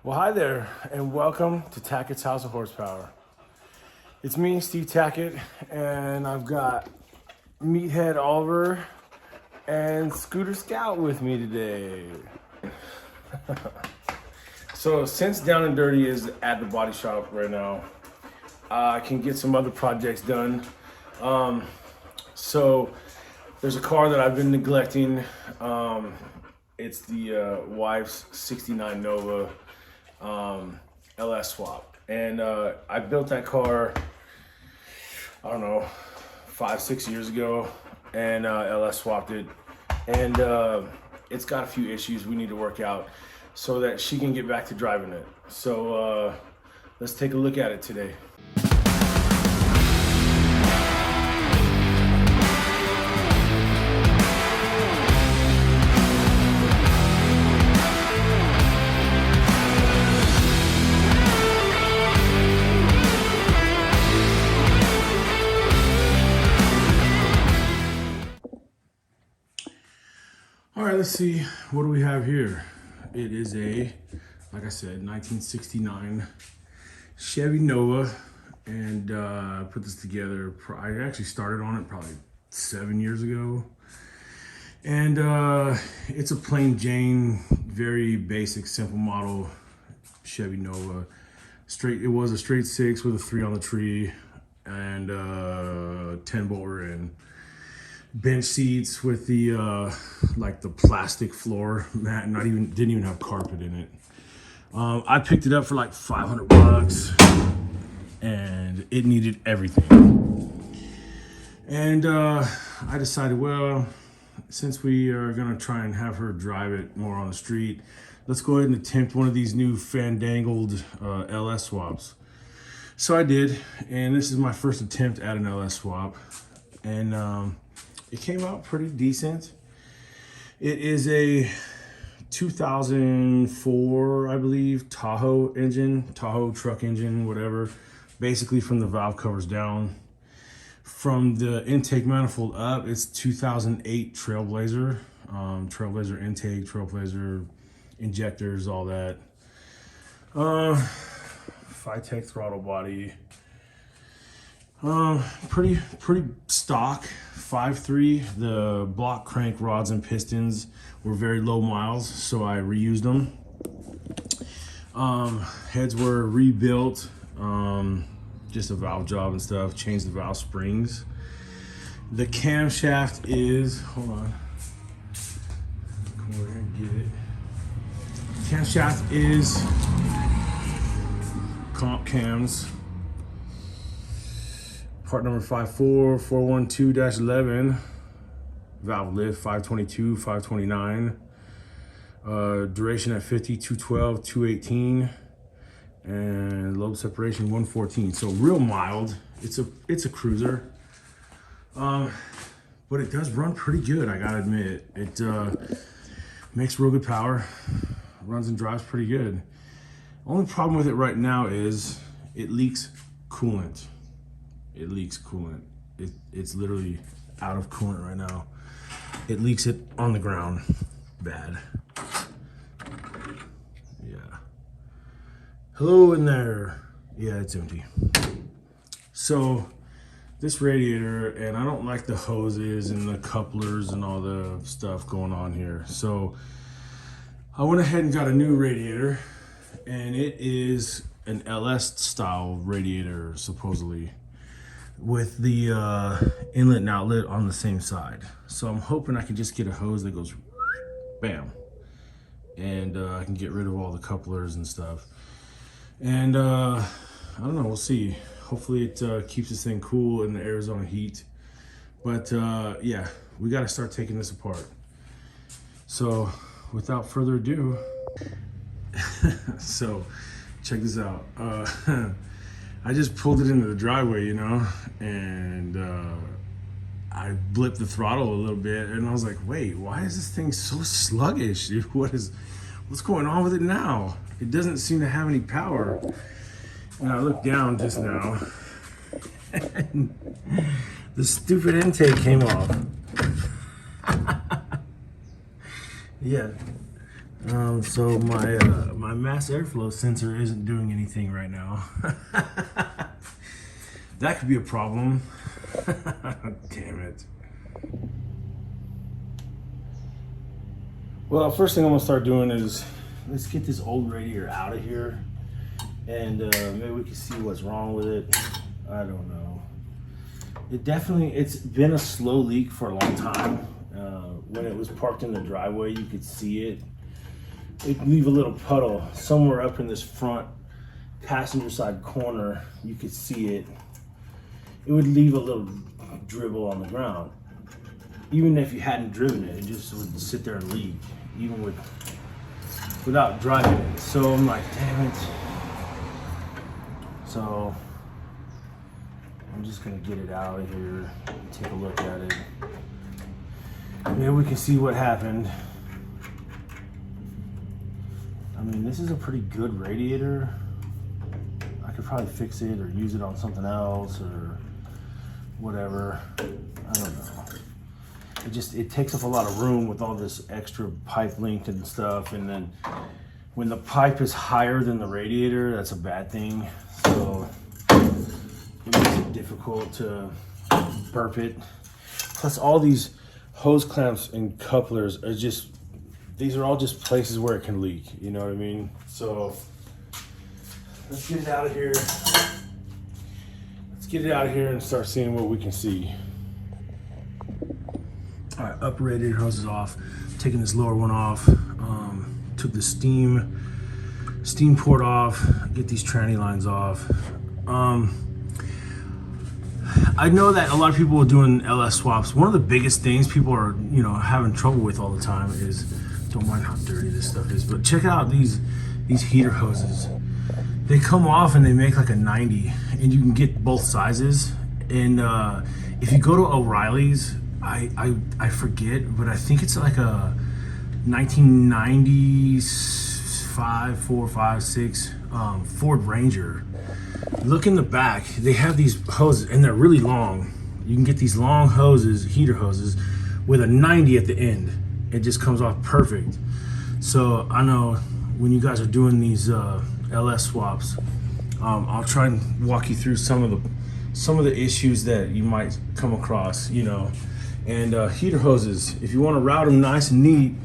Well, hi there, and welcome to Tackett's House of Horsepower. It's me, Steve Tackett, and I've got Meathead Oliver and Scooter Scout with me today. So, since Down and Dirty is at the body shop right now, I can get some other projects done. So, there's a car that I've been neglecting. It's the wife's '69 Nova LS swap, and I built that car, I don't know, 5-6 years ago, and LS swapped it, and it's got a few issues we need to work out so that she can get back to driving it. So let's take a look at it today. All right, let's see, what do we have here? It is a, like I said, 1969 Chevy Nova, and I put this together. I actually started on it probably 7 years ago, and it's a plain Jane, very basic, simple model Chevy Nova. It was a straight 6 with a 3 on the tree, and 10 bolt rear, bench seats with the like the plastic floor mat, didn't even have carpet in it. I picked it up for like $500, and it needed everything. And I decided, well, since we are gonna try and have her drive it more on the street, let's go ahead and attempt one of these new fandangled LS swaps. So I did, and this is my first attempt at an LS swap, and it came out pretty decent. It is a 2004, I believe, Tahoe truck engine, whatever. Basically from the valve covers down. From the intake manifold up, it's 2008 Trailblazer. Trailblazer intake, Trailblazer injectors, all that. Phytech throttle body. Pretty stock 5.3. The block crank rods and pistons were very low miles, so I reused them. Heads were rebuilt, just a valve job and stuff. Changed the valve springs. The camshaft is, hold on, come over here and get it. Camshaft is comp cams. Part number 54412-11, valve lift 522, 529, duration at 50, 212, 218, and lobe separation 114. So real mild. It's a cruiser, but it does run pretty good. I gotta admit, it makes real good power, runs and drives pretty good. Only problem with it right now is it leaks coolant. It's literally out of coolant right now. It leaks it on the ground bad. Yeah. Hello in there. Yeah, it's empty. So this radiator, and I don't like the hoses and the couplers and all the stuff going on here. So I went ahead and got a new radiator, and it is an LS style radiator, supposedly, with the inlet and outlet on the same side. So I'm hoping I can just get a hose that goes bam, and I can get rid of all the couplers and stuff. And I don't know, we'll see. Hopefully it keeps this thing cool in the Arizona heat. But yeah, we got to start taking this apart. So without further ado, so check this out. I just pulled it into the driveway, you know, and I blipped the throttle a little bit, and I was like, wait, why is this thing so sluggish, dude? What's going on with it now? It doesn't seem to have any power. And I looked down just now, and the stupid intake came off. Yeah, So my mass airflow sensor isn't doing anything right now. That could be a problem. Damn it. Well, first thing I'm gonna start doing is let's get this old radiator out of here, and maybe we can see what's wrong with it. I don't know. It's been a slow leak for a long time. When it was parked in the driveway, you could see it. It'd leave a little puddle somewhere up in this front passenger side corner. You could see it. It would leave a little dribble on the ground. Even if you hadn't driven it, it just would sit there and leak, even without driving it. So I'm like, damn it. So I'm just gonna get it out of here, take a look at it. Maybe we can see what happened. I mean, this is a pretty good radiator. I could probably fix it or use it on something else or whatever. I don't know. It takes up a lot of room with all this extra pipe length and stuff. And then when the pipe is higher than the radiator, that's a bad thing. So it makes it difficult to burp it. Plus all these hose clamps and couplers are these are all just places where it can leak, you know what I mean? So let's get it out of here. Let's get it out of here and start seeing what we can see. All right, upper radiator hose is off. Taking this lower one off. Took the steam port off. Get these tranny lines off. I know that a lot of people are doing LS swaps. One of the biggest things people are, having trouble with all the time is, don't mind how dirty this stuff is, but check out these heater hoses. They come off and they make like a 90, and you can get both sizes. And if you go to O'Reilly's, I forget, but I think it's like a 1995, 4, 5, 6 Ford Ranger. Look in the back, they have these hoses and they're really long. You can get these long hoses, heater hoses, with a 90 at the end. It just comes off perfect. So I know when you guys are doing these LS swaps, I'll try and walk you through some of the issues that you might come across, And heater hoses, if you want to route them nice and neat,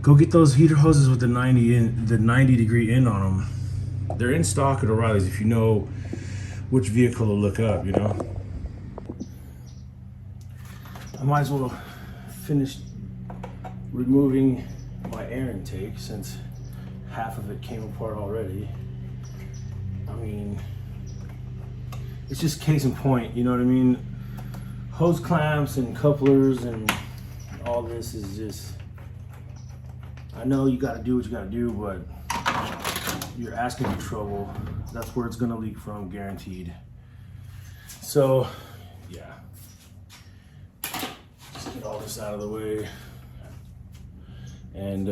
go get those heater hoses with the 90 degree end on them. They're in stock at O'Reilly's if you know which vehicle to look up, I might as well finish removing my air intake since half of it came apart already. I mean, it's just case in point, you know what I mean? Hose clamps and couplers and all this is just, I know you gotta do what you gotta do, but you're asking for trouble. That's where it's gonna leak from, guaranteed. So, yeah. Just get all this out of the way. And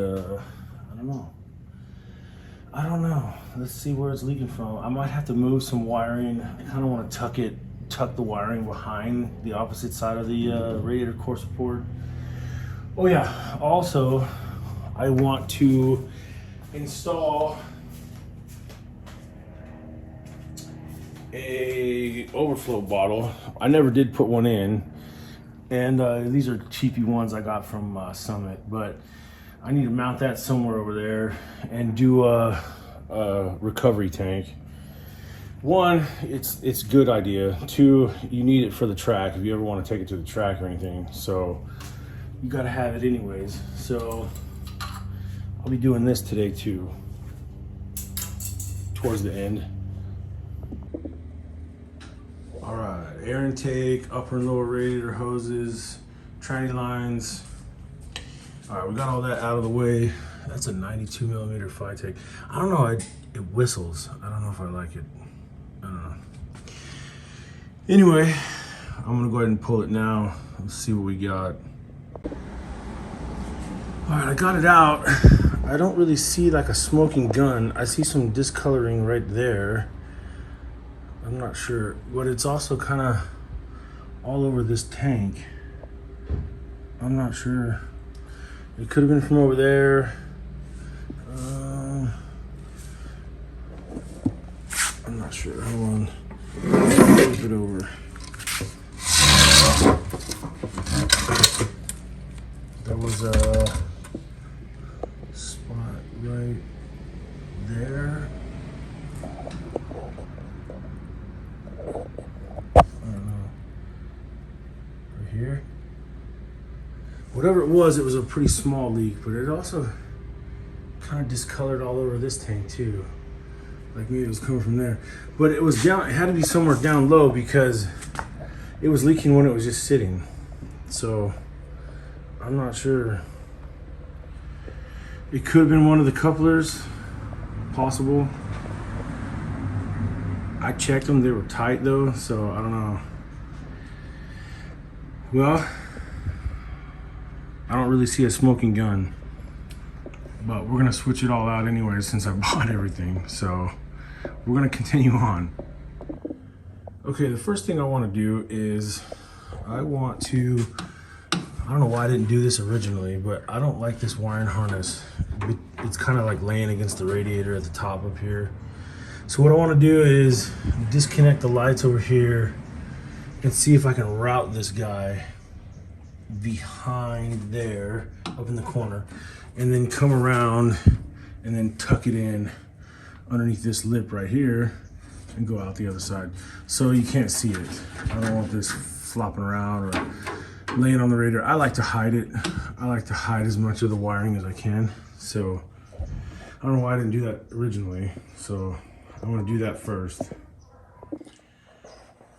I don't know. Let's see where it's leaking from. I might have to move some wiring. I kind of want to tuck the wiring behind the opposite side of the radiator core support. Oh yeah, also I want to install a overflow bottle. I never did put one in, and these are cheapy ones I got from Summit, but I need to mount that somewhere over there and do a recovery tank. One, it's a good idea. Two, you need it for the track if you ever want to take it to the track or anything. So you got to have it anyways. So I'll be doing this today too, towards the end. All right, air intake, upper and lower radiator hoses, tranny lines. All right, we got all that out of the way. That's a 92 millimeter Phytech. I don't know, it whistles. I don't know if I like it. I don't know. Anyway, I'm gonna go ahead and pull it now. Let's see what we got. All right, I got it out. I don't really see like a smoking gun. I see some discoloring right there. I'm not sure, but it's also kind of all over this tank. I'm not sure. It could have been from over there. sure. Hold on. Flip it over. There was a spot right there. I don't know. Right here. Whatever it was a pretty small leak, but it also kind of discolored all over this tank too. Like maybe it was coming from there. But it was down, it had to be somewhere down low because it was leaking when it was just sitting. So I'm not sure. It could have been one of the couplers, possible. I checked them, they were tight though, so I don't know. Well, I don't really see a smoking gun, but we're gonna switch it all out anyway since I bought everything. So we're gonna continue on. Okay, the first thing I wanna do is I don't know why I didn't do this originally, but I don't like this wiring harness. It's kind of like laying against the radiator at the top up here. So what I want to do is disconnect the lights over here and see if I can route this guy behind there, up in the corner, and then come around and then tuck it in underneath this lip right here and go out the other side. So you can't see it. I don't want this flopping around or laying on the radiator. I like to hide it. I like to hide as much of the wiring as I can. So I don't know why I didn't do that originally. So I'm gonna do that first.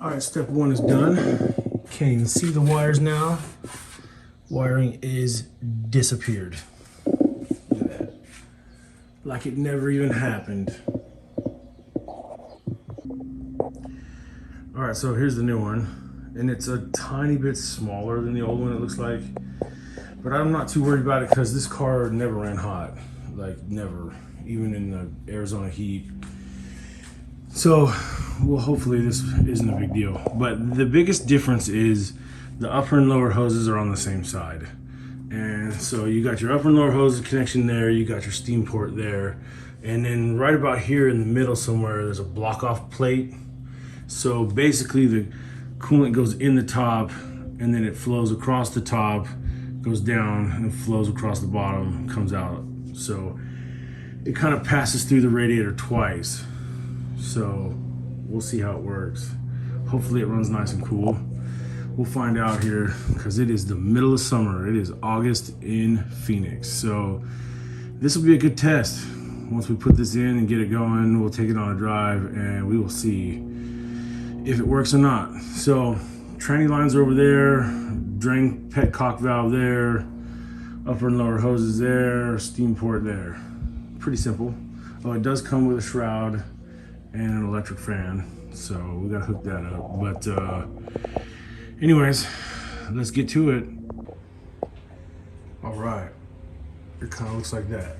All right, step one is done. Can't even see the wires now. Wiring is disappeared. Look at that. Like it never even happened. All right, so here's the new one. And it's a tiny bit smaller than the old one, it looks like. But I'm not too worried about it because this car never ran hot. Like never, even in the Arizona heat. So, well, hopefully this isn't a big deal. But the biggest difference is the upper and lower hoses are on the same side. And so you got your upper and lower hose connection there, you got your steam port there. And then right about here in the middle somewhere, there's a block off plate. So basically the coolant goes in the top and then it flows across the top, goes down and flows across the bottom, comes out. So it kind of passes through the radiator twice. So we'll see how it works. Hopefully it runs nice and cool. We'll find out here because it is the middle of summer. It is August in Phoenix. So this will be a good test. Once we put this in and get it going, we'll take it on a drive and we will see if it works or not. So tranny lines are over there, drain petcock valve there, upper and lower hoses there, steam port there. Pretty simple. Oh, it does come with a shroud and an electric fan, so we gotta hook that up. But anyways, let's get to it. All right, it kind of looks like that.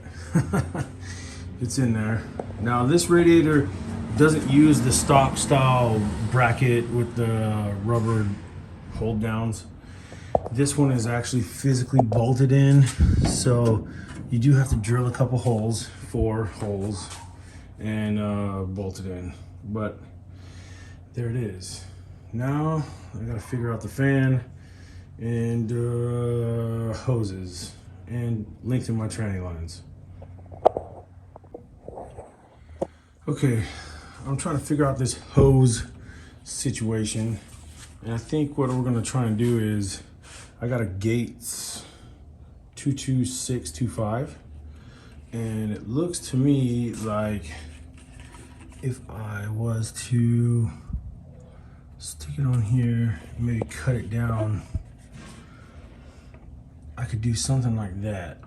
It's in there. Now this radiator doesn't use the stock style bracket with the rubber hold downs. This one is actually physically bolted in, so you do have to drill a couple holes, 4 holes, and bolt it in. But there it is. Now I gotta figure out the fan and hoses and lengthen my tranny lines. Okay, I'm trying to figure out this hose situation, and I think what we're gonna try and do is I got a Gates 22625, and it looks to me like if I was to stick it on here and maybe cut it down, I could do something like that.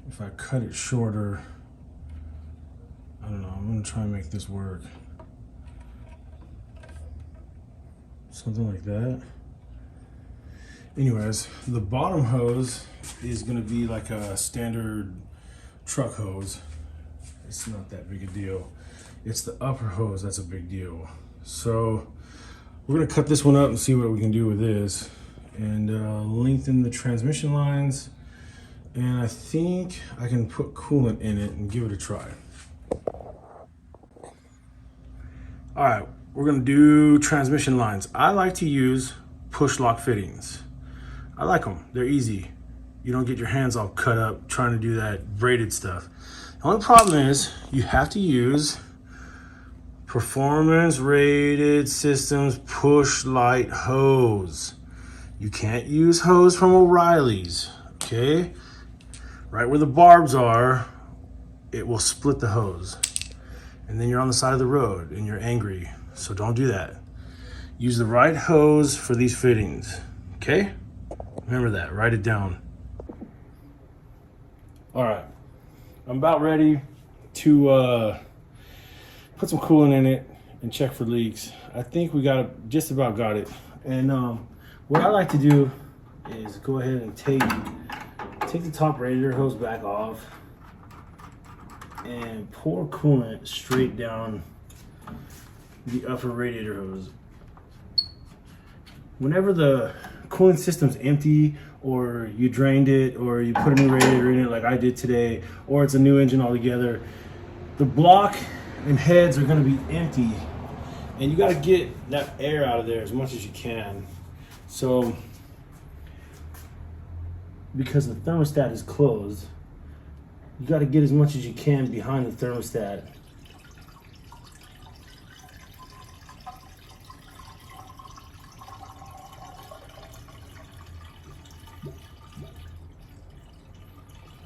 If I cut it shorter, I don't know, I'm gonna try and make this work. Something like that. Anyways, the bottom hose is gonna be like a standard truck hose. It's not that big a deal. It's the upper hose that's a big deal. So we're gonna cut this one up and see what we can do with this, and lengthen the transmission lines. And I think I can put coolant in it and give it a try. All right, we're gonna do transmission lines. I like to use push lock fittings. I like them, they're easy. You don't get your hands all cut up trying to do that braided stuff. The only problem is you have to use Performance Rated Systems push light hose. You can't use hose from O'Reilly's, okay? Right where the barbs are, it will split the hose. And then you're on the side of the road and you're angry. So don't do that. Use the right hose for these fittings, okay? Remember that, write it down. All right, I'm about ready to put some coolant in it and check for leaks. I think we just about got it. And what I like to do is go ahead and take the top radiator hose back off and pour coolant straight down the upper radiator hose. Whenever the coolant system's empty, or you drained it, or you put a new radiator in it like I did today, or it's a new engine altogether, the block and heads are going to be empty, and you got to get that air out of there as much as you can. So because the thermostat is closed, you got to get as much as you can behind the thermostat.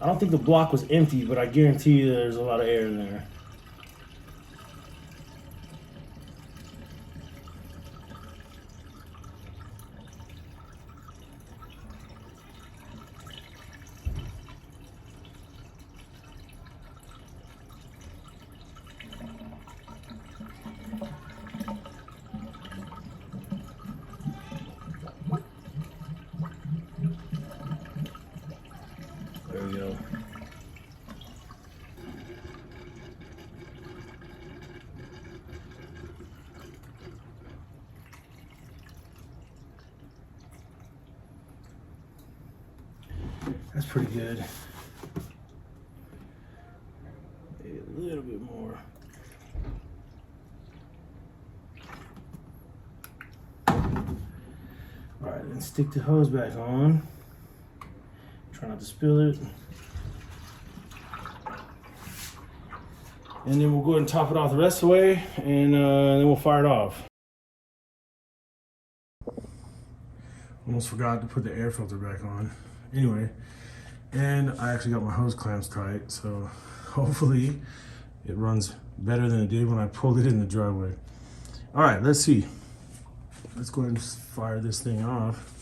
I don't think the block was empty, but I guarantee you there's a lot of air in there. There we go. That's pretty good. Maybe a little bit more. All right, then stick the hose back on. Try not to spill it. And then we'll go ahead and top it off the rest of the way, and then we'll fire it off. Almost forgot to put the air filter back on. Anyway, and I actually got my hose clamps tight, so hopefully it runs better than it did when I pulled it in the driveway. All right, let's see. Let's go ahead and fire this thing off.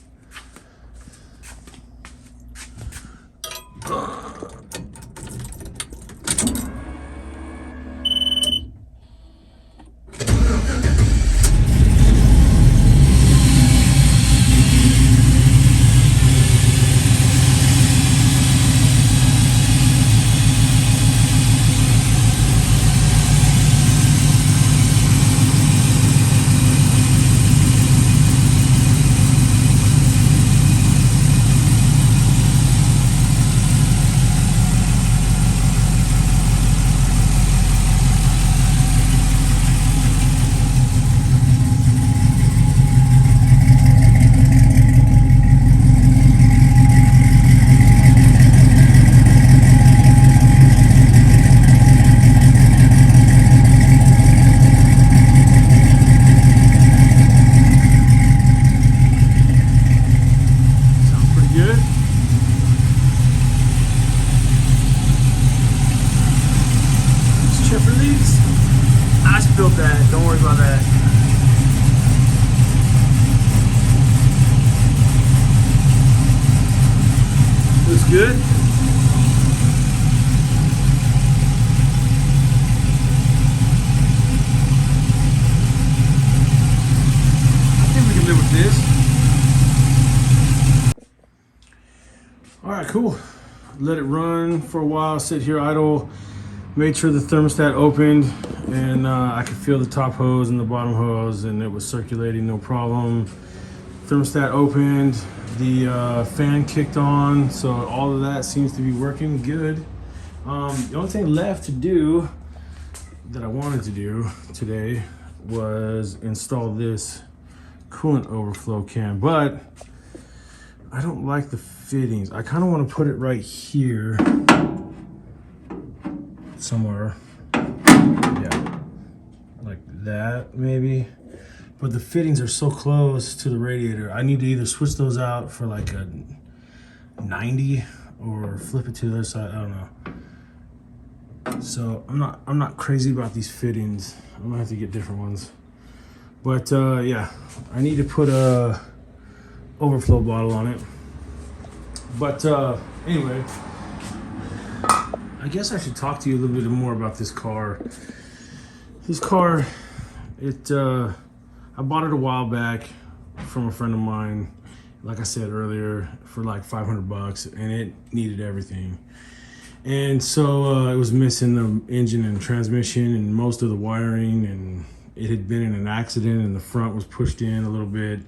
I spilled that, don't worry about that. Looks good. I think we can live with this. All right, cool. Let it run for a while, sit here idle. Made sure the thermostat opened, and I could feel the top hose and the bottom hose, and it was circulating no problem. Thermostat opened, the fan kicked on, so all of that seems to be working good. The only thing left to do that I wanted to do today was install this coolant overflow can, but I don't like the fittings. I kind of want to put it right here somewhere. Yeah, like that maybe. But the fittings are so close to the radiator. I need to either switch those out for like a 90 or flip it to the other side. I don't know. So I'm not crazy about these fittings. I'm gonna have to get different ones. But yeah, I need to put a overflow bottle on it. But anyway, I guess I should talk to you a little bit more about this car. This car, I bought it a while back from a friend of mine, like I said earlier, for like 500 bucks, and it needed everything. And so it was missing the engine and transmission and most of the wiring, and it had been in an accident and the front was pushed in a little bit.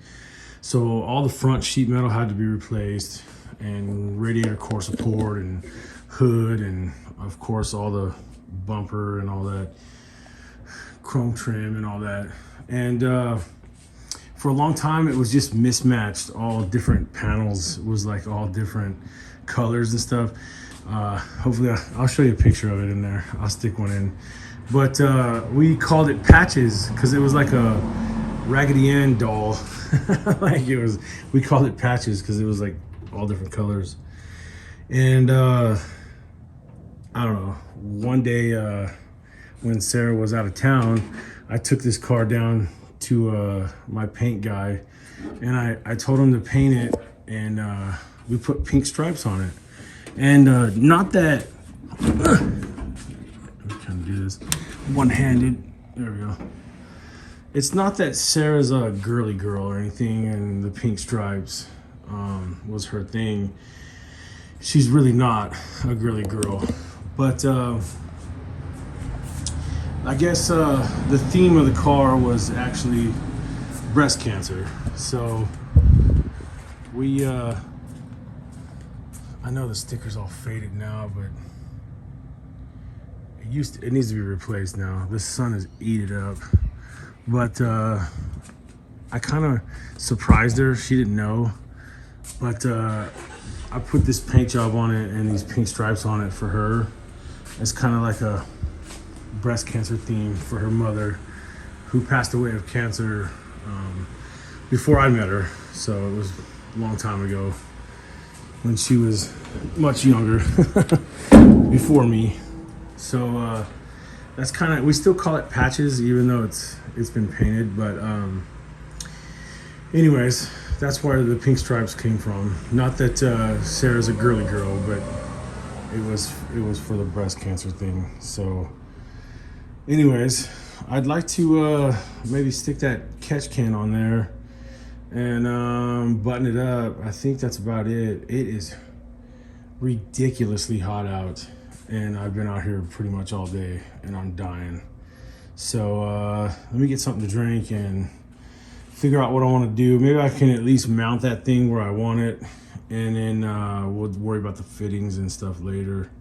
So all the front sheet metal had to be replaced, and radiator core support and hood, and of course all the bumper and all that chrome trim and all that. And for a long time it was just mismatched. All different panels was like all different colors and stuff. Hopefully I'll show you a picture of it in there. I'll stick one in. But we called it patches because it was like a Raggedy Ann doll. Like we called it patches because it was like all different colors. And I don't know, one day when Sarah was out of town, I took this car down to my paint guy, and I told him to paint it, and we put pink stripes on it. And not that, I'm trying to do this one-handed, there we go. It's not that Sarah's a girly girl or anything, and the pink stripes was her thing. She's really not a girly girl. But I guess the theme of the car was actually breast cancer. So we, I know the sticker's all faded now, but it needs to be replaced now. The sun has eaten it up. But I kind of surprised her. She didn't know. But I put this paint job on it and these pink stripes on it for her. It's kind of like a breast cancer theme for her mother, who passed away of cancer before I met her. So it was a long time ago when she was much younger before me. So that's kind of, we still call it patches even though it's been painted. But anyways, that's where the pink stripes came from. Not that Sarah's a girly girl, but it was for the breast cancer thing. So anyways, I'd like to maybe stick that catch can on there and button it up. I think that's about it. It is ridiculously hot out, and I've been out here pretty much all day and I'm dying. So let me get something to drink and figure out what I want to do. Maybe I can at least mount that thing where I want it, and then we'll worry about the fittings and stuff later.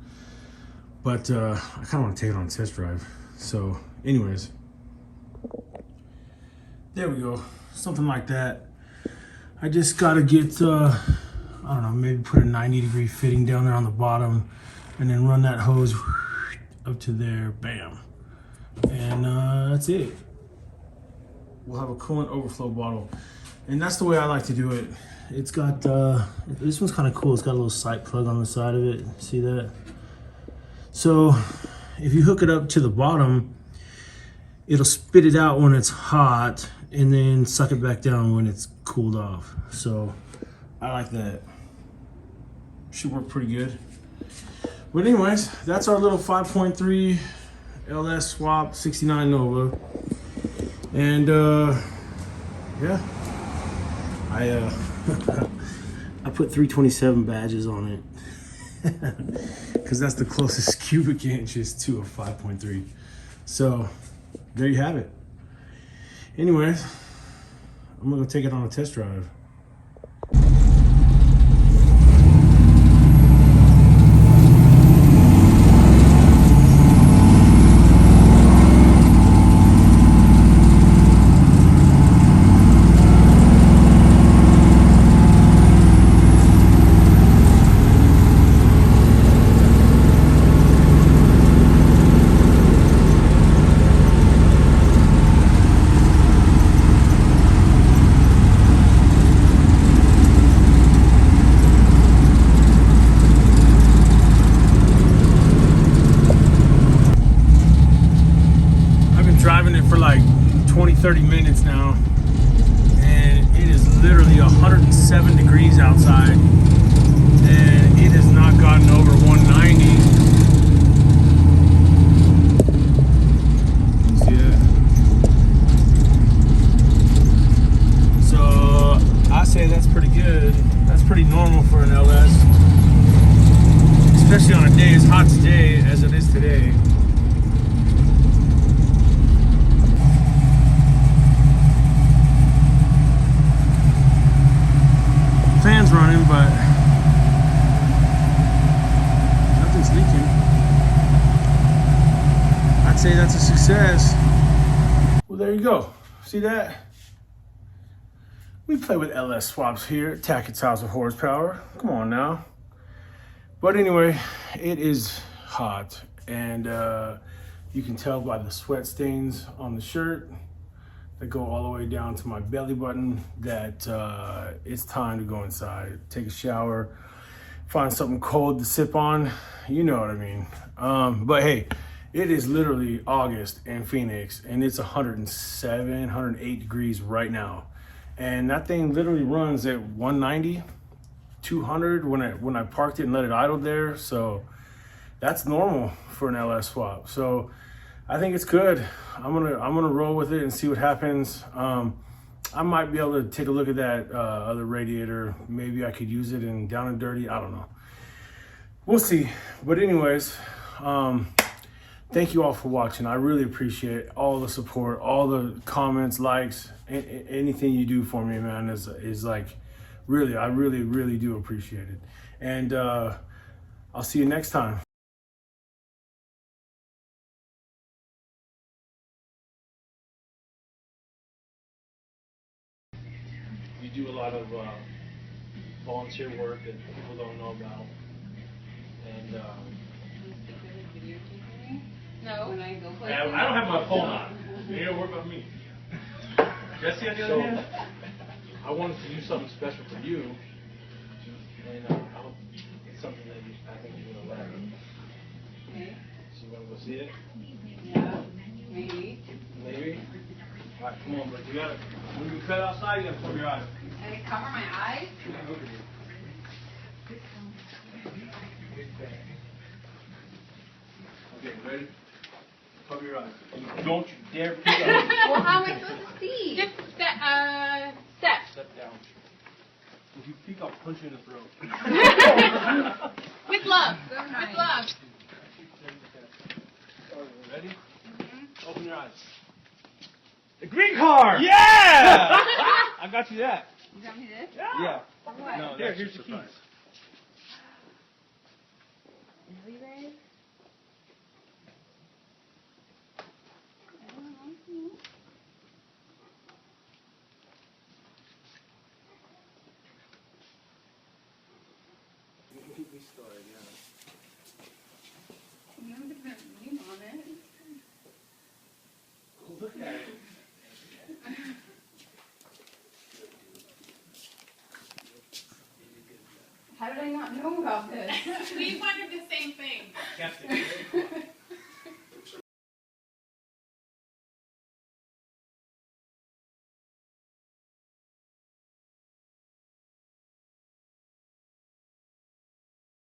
But I kind of want to take it on a test drive. So anyways, there we go, something like that. I just got to get I don't know, maybe put a 90-degree fitting down there on the bottom, and then run that hose up to there, bam, and that's it. We'll have a coolant overflow bottle, and that's the way I like to do it. It's got this one's kind of cool. It's got a little sight plug on the side of it. See that? So if you hook it up to the bottom, it'll spit it out when it's hot and then suck it back down when it's cooled off. So I like that. Should work pretty good. But anyways, that's our little 5.3 LS swap 69 Nova. And yeah, I I put 327 badges on it because that's the closest cubic inches to a 5.3. So there you have it. Anyways, I'm gonna take it on a test drive. 30 minutes now, and it is literally 107 degrees outside, and it has not gotten over 190. You see that? So I say that's pretty good. That's pretty normal for an LS, especially on a day as hot today as it is today. Fan's running, but nothing's leaking. I'd say that's a success. Well, there you go. See that? We play with LS swaps here at Tackett's House of Horsepower. Come on now. But anyway, it is hot, and you can tell by the sweat stains on the shirt that go all the way down to my belly button that it's time to go inside, take a shower, find something cold to sip on. You know what I mean. But hey, it is literally August in Phoenix, and it's 107, 108 degrees right now. And that thing literally runs at 190, 200 when I parked it and let it idle there. So that's normal for an LS swap. So I think it's good. I'm gonna roll with it and see what happens. I might be able to take a look at that other radiator. Maybe I could use it in down and dirty. I don't know. We'll see. But anyways, thank you all for watching. I really appreciate all the support, all the comments, likes, anything you do for me, man, is like really, I really do appreciate it. And I'll see you next time. You do a lot of volunteer work that people don't know about, and no, when I go play. I don't have my phone on. You don't work on me. Jesse, on the other hand, I wanted to do something special for you, and I hope it's something that I think you're gonna like. Okay. So you wanna go see it? Yeah, maybe. Maybe. All right, come on, but you gotta. When you cut outside, you gotta cover your eyes. Can I cover my eyes? Okay, ready? Cover your eyes. And don't you dare pick up. Well, how am I supposed to see? Just step. Step down. If you peek, I'll punch you in the throat. With love. So nice. With love. Ready? Mm-hmm. Open your eyes. The green car! Yeah! I got you that. You got me this? Yeah. For what? No, here's the keys. Really, babe? I don't know. We started, yeah. You have a different name on it. Look at it. How did I not know about this? We wondered the same thing. Kept it.